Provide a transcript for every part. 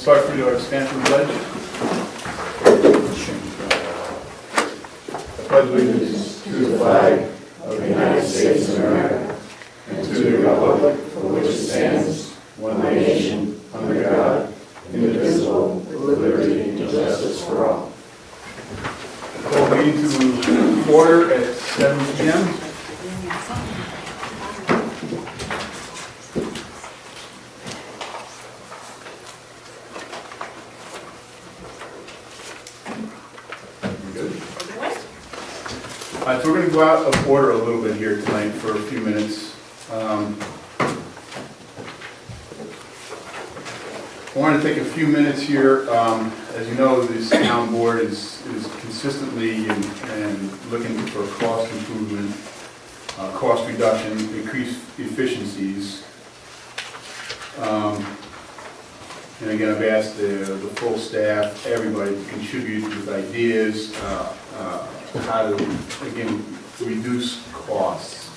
start with your expansion pledge. I pledge allegiance to the flag of the United States of America and to the republic for which it stands, one nation, under God, indivisible, with liberty and justice for all. Call meeting to order at 7 p.m. So we're going to go out of order a little bit here tonight for a few minutes. I want to take a few minutes here. As you know, this town board is consistently and looking for cost improvement, cost reduction, increased efficiencies. And again, I've asked the full staff, everybody to contribute with ideas, how to, again, reduce costs.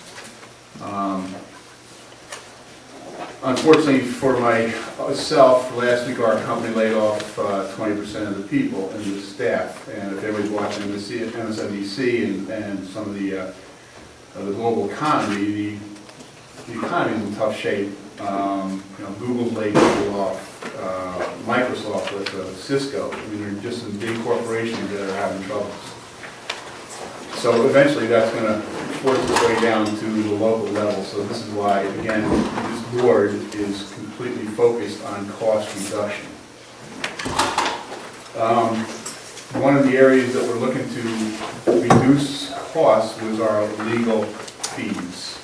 Unfortunately for myself, last week our company laid off 20% of the people in the staff. And if everybody's watching MSNBC and some of the global economy, the economy is in tough shape. Google's laid people off, Microsoft, Cisco. I mean, they're just some big corporations that are having troubles. So eventually that's going to force its way down to the local level. So this is why, again, this board is completely focused on cost reduction. One of the areas that we're looking to reduce costs was our legal fees.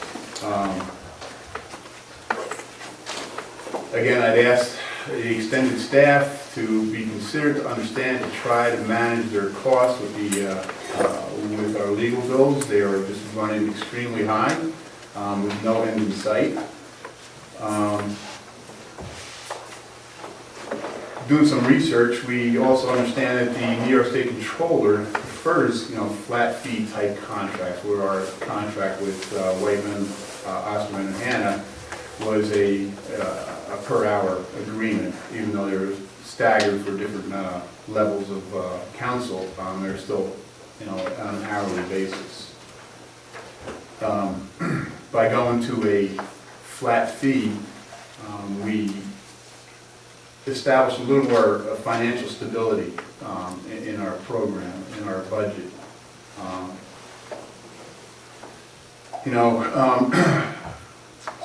Again, I'd asked the extended staff to be considered to understand, to try to manage their costs with our legal bills. They are just running extremely high, with no end in sight. Doing some research, we also understand that the New York State Controller prefers, flat fee type contracts, where our contract with Whiteman, Osterman, and Hanna was a per hour agreement, even though they're staggered for different levels of counsel. They're still, on an hourly basis. By going to a flat fee, we establish a little more financial stability in our program, in our budget.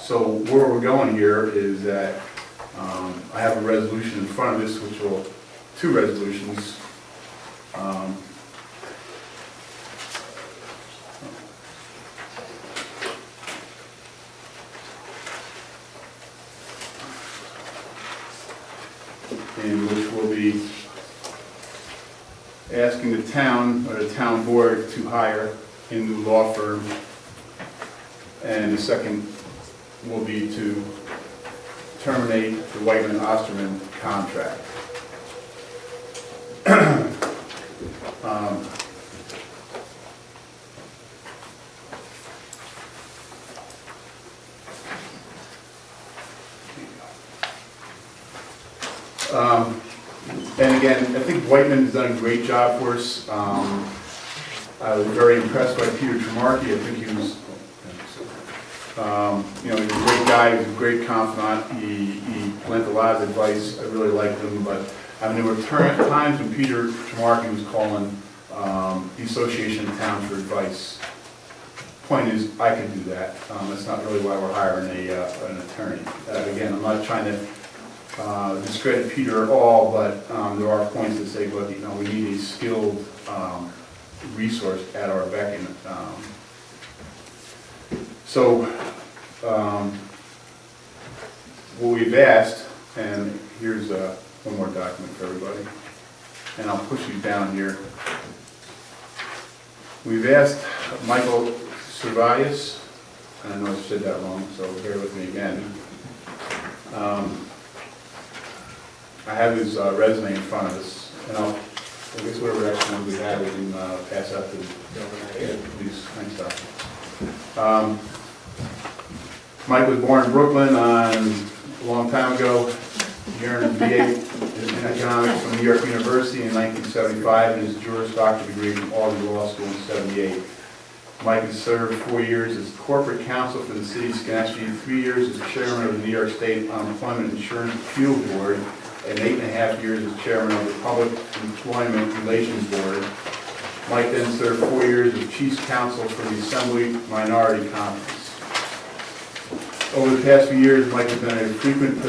So where we're going here is that I have a resolution in front of us, which will, two resolutions. In which we'll be asking the town, or the town board, to hire a new law firm. And the second will be to terminate the Whiteman Osterman contract. And again, I think Whiteman has done a great job for us. I was very impressed by Peter Tremarchi. I think he was, he's a great guy. He's a great confidant. He lent a lot of advice. I really liked him. But there were times when Peter Tremarchi was calling the Association of Towns for advice. Point is, I could do that. That's not really why we're hiring an attorney. Again, I'm not trying to discredit Peter at all, but there are points that say, well, we need a skilled resource at our beck. So what we've asked, and here's one more document for everybody, and I'll push you down here. We've asked Michael Servais, and I know I said that wrong, so bear with me again. I have his resume in front of us, and I guess whatever extra ones we have, we can pass out to these. Thanks, Doc. Mike was born in Brooklyn a long time ago. He earned his economics from New York University in 1975 and his Juris Doctor degree from Albany Law School in '78. Mike has served 4 years as corporate counsel for the city of Schenectady, 3 years as chairman of the New York State Unemployment Insurance Appeal Board, and 8.5 years as chairman of the Public Employment Relations Board. Mike then served 4 years as chief counsel for the Assembly Minority Conference. Over the past few years, Mike has been a frequent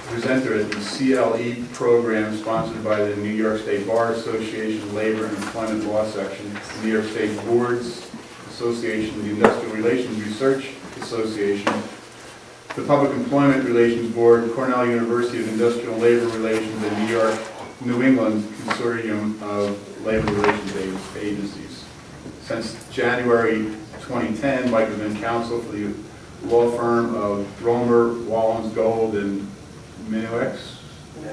presenter at the CLE program sponsored by the New York State Bar Association Labor and Employment Law Section, the New York State Boards Association, the Industrial Relations Research Association, the Public Employment Relations Board, Cornell University of Industrial Labor Relations, and New England Consortium of Labor Relations Agencies. Since January 2010, Mike has been counsel for the law firm of Romer, Wallens, Gold, and Minuex?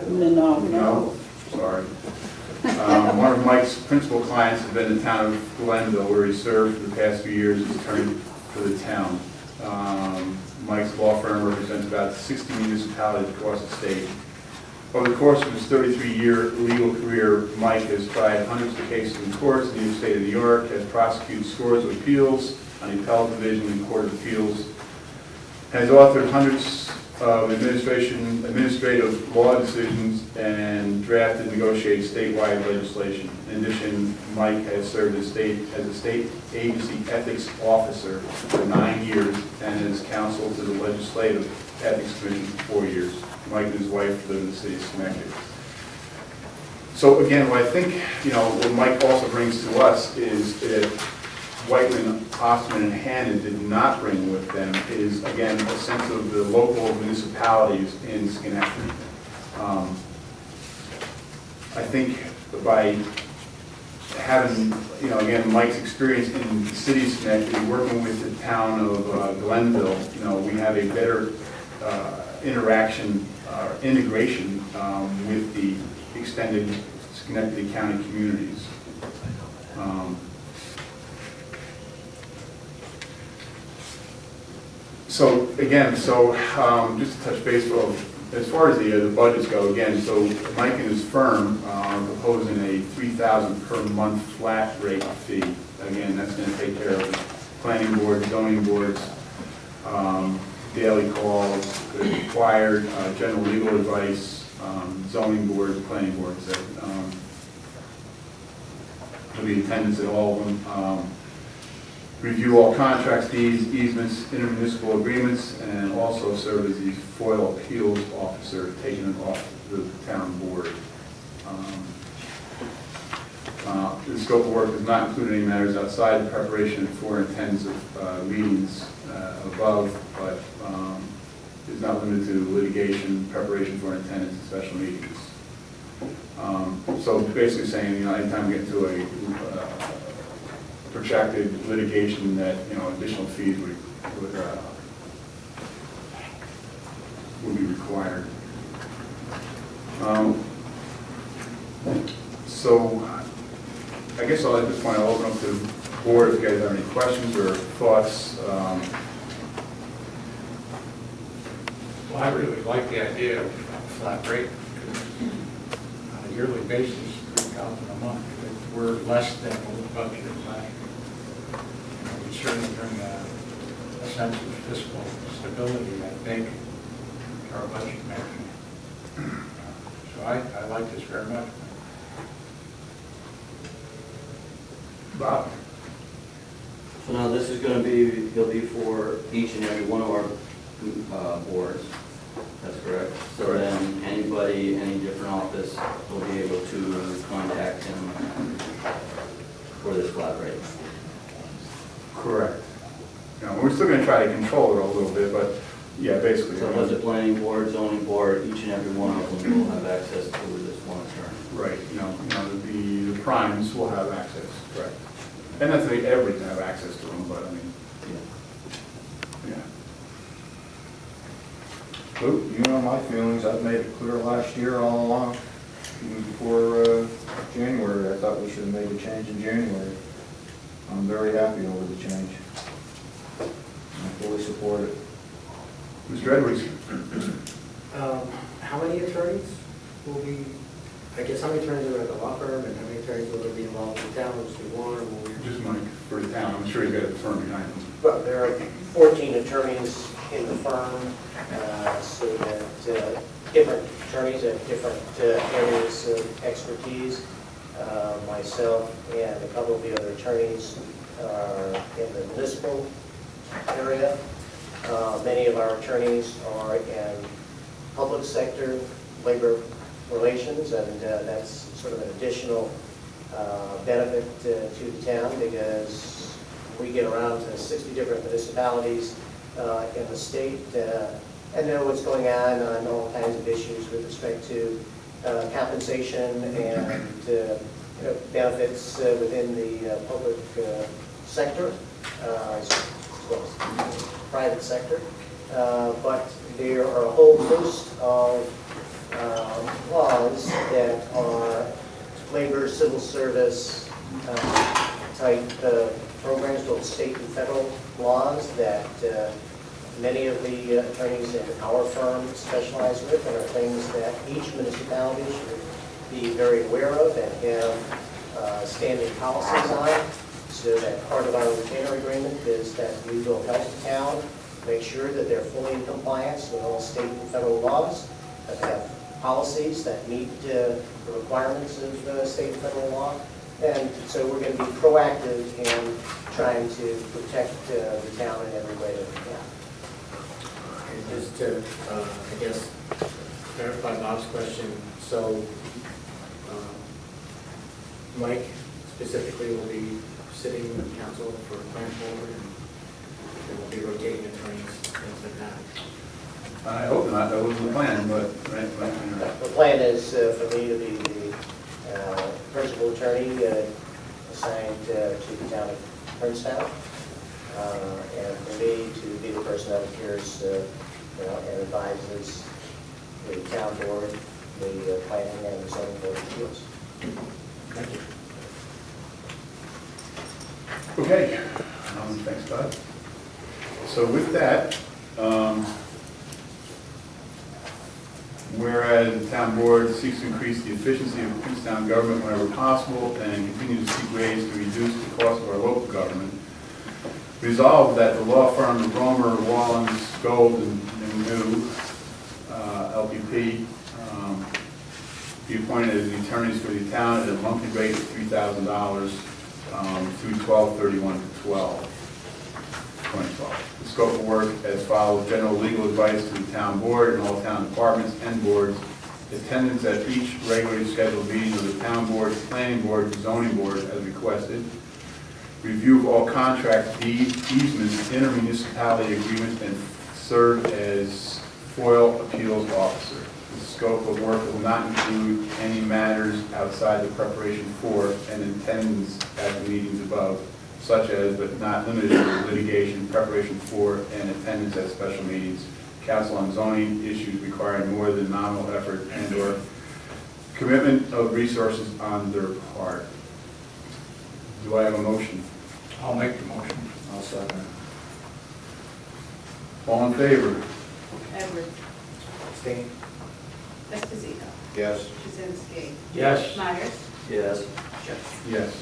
No, sorry. One of Mike's principal clients has been the town of Glenville, where he served for the past few years as attorney for the town. Mike's law firm represents about 60 municipalities across the state. Over the course of his 33-year legal career, Mike has tried hundreds of cases in courts in the state of New York, has prosecuted scores of appeals on the appellate division and court of appeals, has authored hundreds of administrative law decisions, and drafted and negotiated statewide legislation. In addition, Mike has served as a state agency ethics officer for 9 years and as counsel to the Legislative Ethics Commission for 4 years. Mike and his wife live in the city of Schenectady. So again, what I think, what Mike also brings to us is that Whiteman, Ostman, and Hannon did not bring with them is, again, a sense of the local municipalities in Schenectady. I think by having, again, Mike's experience in the city of Schenectady, working with the town of Glenville, we have a better integration with the extended Schenectady County communities. So again, just to touch base, as far as the budgets go, again, so Mike and his firm are proposing a $3,000 per month flat rate fee. Again, that's going to take care of planning boards, zoning boards, daily calls, required general legal advice, zoning boards, planning boards. That will be attendance at all of them. Review all contracts, deeds, easements, intermunicipal agreements, and also serve as the FOIL appeals officer, taking it off the town board. The scope of work does not include any matters outside the preparation for and attendance of meetings above, but is not limited to litigation, preparation for and attendance of special meetings. So basically saying, anytime we get into a protracted litigation that, additional fees would be required. So I guess at this point I'll open up to the board if you guys have any questions or thoughts. Well, I really like the idea of a flat rate, because on a yearly basis, $3,000 a month, we're less than what we budgeted last year. We certainly bring a sense of fiscal stability, I think, to our budget making. So I like this very much. Bob? So now this is going to be, he'll be for each and every one of our boards. That's correct. So then anybody, any different office will be able to contact him for this flat rate. Correct. We're still going to try to control it a little bit, but yeah, basically. So budget planning board, zoning board, each and every one of them will have access to this one attorney. Right. The primes will have access. Correct. And that's everybody can have access to them, but I mean, yeah. Luke, you know my feelings. I've made it clear last year all along, even before January. I thought we should have made a change in January. I'm very happy over the change. I fully support it. Mr. Edwards? How many attorneys will be I guess how many attorneys are at the law firm and how many attorneys will there be involved in the town, will be one or more? Just Mike for the town, I'm sure he's got a firm behind him. Well, there are 14 attorneys in the firm, so that different attorneys have different areas of expertise. Myself and a couple of the other attorneys are in the municipal area. Many of our attorneys are in public sector labor relations, and that's sort of an additional benefit to the town, because we get around to 60 different municipalities in the state and know what's going on all kinds of issues with respect to compensation and benefits within the public sector as well as the private sector. But there are a whole host of laws that are labor, civil service type programs, both state and federal laws, that many of the attorneys in our firm specialize with, and are things that each municipality should be very aware of and have standing policies on. So that part of our retainer agreement is that we will help the town make sure that they're fully in compliance with all state and federal laws, that they have policies that meet the requirements of state and federal law. And so we're going to be proactive in trying to protect the town in every way that we can. And just to, I guess, clarify Bob's question, so Mike specifically will be sitting with council for plan forward, and there will be rotating attorneys, things like that. I hope not, that wasn't the plan, but, right. The plan is for me to be the principal attorney assigned to the town of Princetown, and for me to be the person that appears and advises the town board, the planning and the zoning board of appeals. Thank you. Okay, thanks, Todd. So with that, whereas the town board seeks to increase the efficiency of Princetown government whenever possible and continue to seek ways to reduce the cost of our local government, resolved that the law firm of Romer, Wallens, Gold, and New, LPP, be appointed as the attorneys for the town at a monthly rate of $3,000 through 12/31/2012. The scope of work as follows: general legal advice to the town board and all town departments and boards, attendance at each regularly scheduled meeting of the town board, planning board, and zoning board as requested, review of all contracts, deeds, easements, intermunicipality agreements, and serve as FOIL appeals officer. The scope of work will not include any matters outside the preparation for and attendance at the meetings above, such as, but not limited to, litigation, preparation for, and attendance at special meetings, council on zoning issues requiring more than nominal effort and/or commitment of resources on their part. Do I have a motion? I'll make the motion. I'll second. All in favor? Edwards. Abstain? Esposito. Yes. Jazinski. Yes. Myers. Yes. Jones. Yes.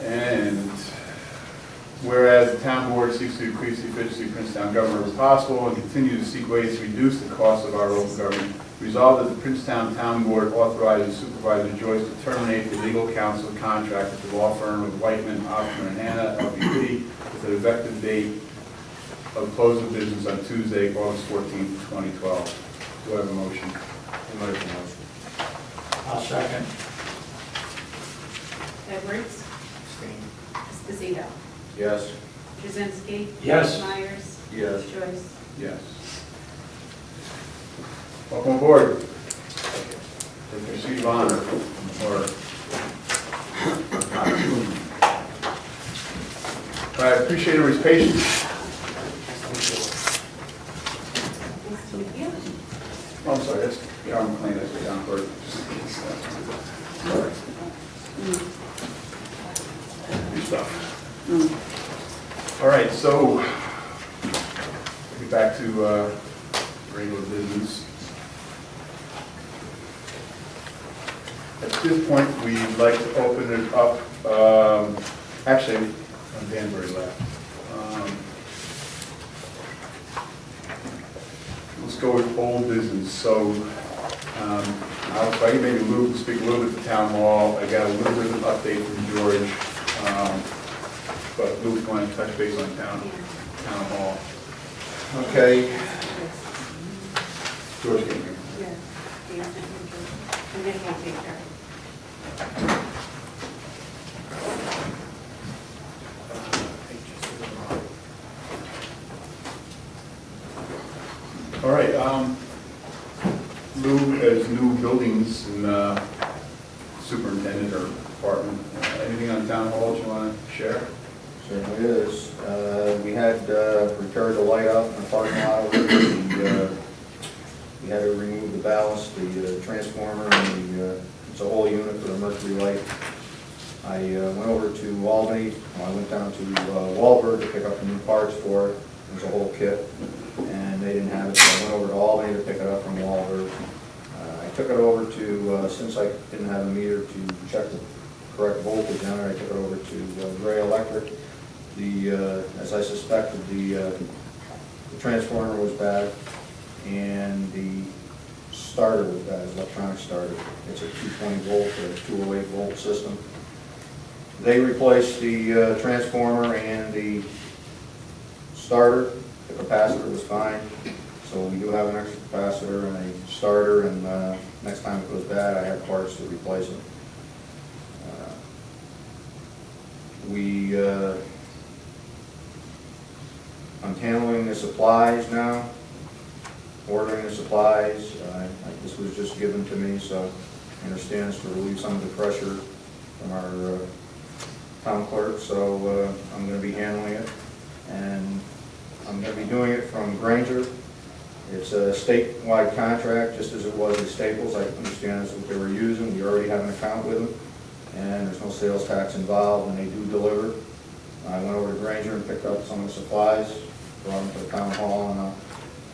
And whereas the town board seeks to increase the efficiency of Princetown government as possible and continue to seek ways to reduce the cost of our local government, resolved that the Princetown Town Board authorizes Supervisor Joyce to terminate the legal counsel contract with the law firm of Whiteman, Hoffman, and Hanna, LPP, with an effective date of close of business on Tuesday, August 14th, 2012. Do I have a motion? I'll make the motion. I'll second. Edwards. Abstain? Esposito. Yes. Jazinski. Yes. Myers. Yes. Joyce. Yes. Welcome aboard. Take your seat of honor. I appreciate everybody's patience. Nice to meet you. Oh, I'm sorry, that's John McLean, that's John Clerk. Sorry. New stuff. All right, so, get back to regular business. At this point, we'd like to open it up, actually, Danbury left. Let's go with old business. So, I'll maybe Lou speak a little bit to town hall. I got a little bit of an update from George, but Lou's going to touch base on town hall. Okay, George came here. Yeah. Yeah. And then he'll take care. All right, Lou, as new buildings and superintendent or department, anything on town hall you want to share? Certainly is. We had repaired the light out in the parking lot over there. We had to remove the ballast, the transformer, and it's a whole unit for the mercury light. I went over to Albany, I went down to Wahlberg to pick up the new parts for it. It was a whole kit, and they didn't have it, so I went over to Albany to pick it up from Wahlberg. I took it over to, since I didn't have a meter to check the correct voltage on it, I took it over to Gray Electric. As I suspected, the transformer was bad, and the starter was bad, electronic starter. It's a 220 volt or 208 volt system. They replaced the transformer and the starter. The capacitor was fine, so we do have an extra capacitor and a starter, and next time it goes bad, I have parts to replace it. I'm handling the supplies now, ordering the supplies. This was just given to me, so I understand it's to relieve some of the pressure from our town clerk, so I'm going to be handling it. And I'm going to be doing it from Granger. It's a statewide contract, just as it was at Staples. I understand that's what they were using. We already have an account with them, and there's no sales tax involved, and they do deliver. I went over to Granger and picked up some of the supplies, brought them to the town hall, and I'll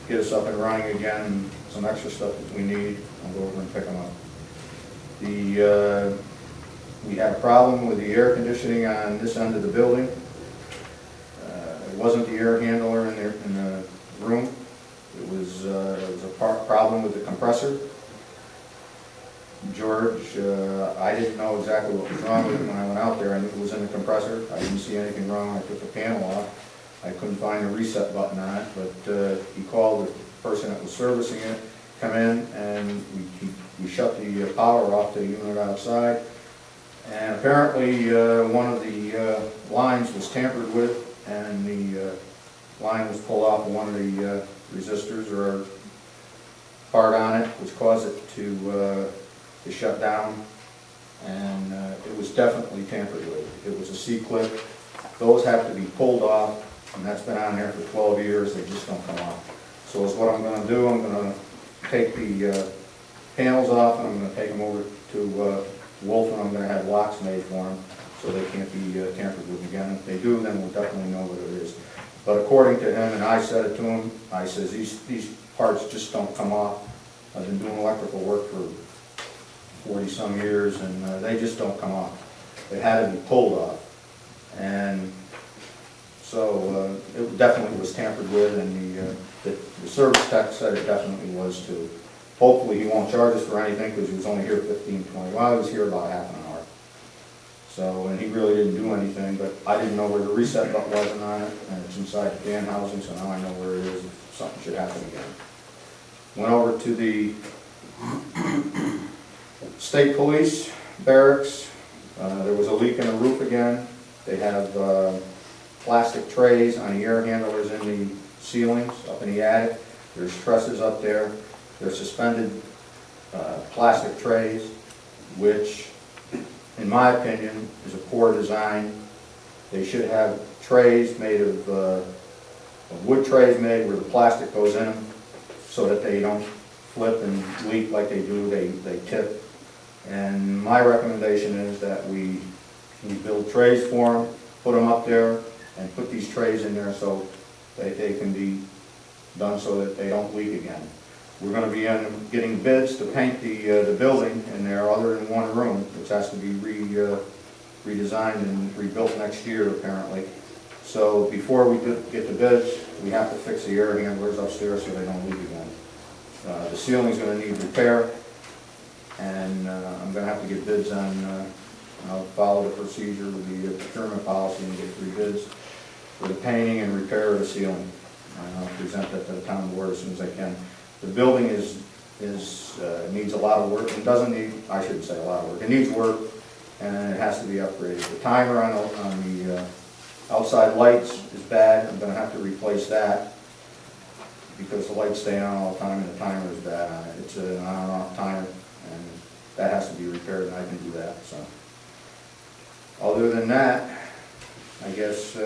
get us up and running again, and some extra stuff that we need, I'll go over and pick them up. We had a problem with the air conditioning on this end of the building. It wasn't the air handler in the room. It was a problem with the compressor. George, I didn't know exactly what was wrong with it when I went out there. I knew it was in the compressor. I didn't see anything wrong when I took the panel off. I couldn't find a reset button on it, but he called the person that was servicing it, come in, and we shut the power off to the unit outside. And apparently one of the lines was tampered with, and the line was pulled off of one of the resistors or part on it, which caused it to shut down. And it was definitely tampered with. It was a C-clip. Those have to be pulled off, and that's been on there for 12 years. They just don't come off. So what I'm going to do, I'm going to take the panels off, and I'm going to take them over to Wolf, and I'm going to have locks made for them so they can't be tampered with again. If they do, then we'll definitely know what it is. But according to him, and I said it to him, I says, these parts just don't come off. I've been doing electrical work for 40-some years, and they just don't come off. They had to be pulled off. And so it definitely was tampered with, and the service tech said it definitely was too. Hopefully he won't charge us for anything, because he was only here 15, 20. Well, I was here about half an hour. So, and he really didn't do anything, but I didn't know where the reset button wasn't on it, and it's inside the fan housing, so now I know where it is if something should happen again. Went over to the state police barracks. There was a leak in the roof again. They have plastic trays on the air handlers in the ceilings up in the attic. There's trusses up there. They're suspended plastic trays, which, in my opinion, is a poor design. They should have trays made of wood trays made where the plastic goes in them so that they don't flip and leak like they do, they tip. And my recommendation is that we build trays for them, put them up there, and put these trays in there so that they can be done so that they don't leak again. We're gonna be getting bids to paint the building in there, other than one room, which has to be redesigned and rebuilt next year apparently. So before we get the bids, we have to fix the air handlers upstairs so they don't leak again. The ceiling's gonna need repair, and I'm gonna have to get bids on, I'll follow the procedure with the procurement policy and get 3 bids for the painting and repair of the ceiling. And I'll present that to the town board as soon as I can. The building needs a lot of work, and doesn't need, I shouldn't say a lot of work, it needs work, and it has to be upgraded. The timer on the outside lights is bad, I'm gonna have to replace that, because the lights stay on all the time and the timer is bad on it. It's an on and off timer, and that has to be repaired, and I can do that, so. Other than that, I guess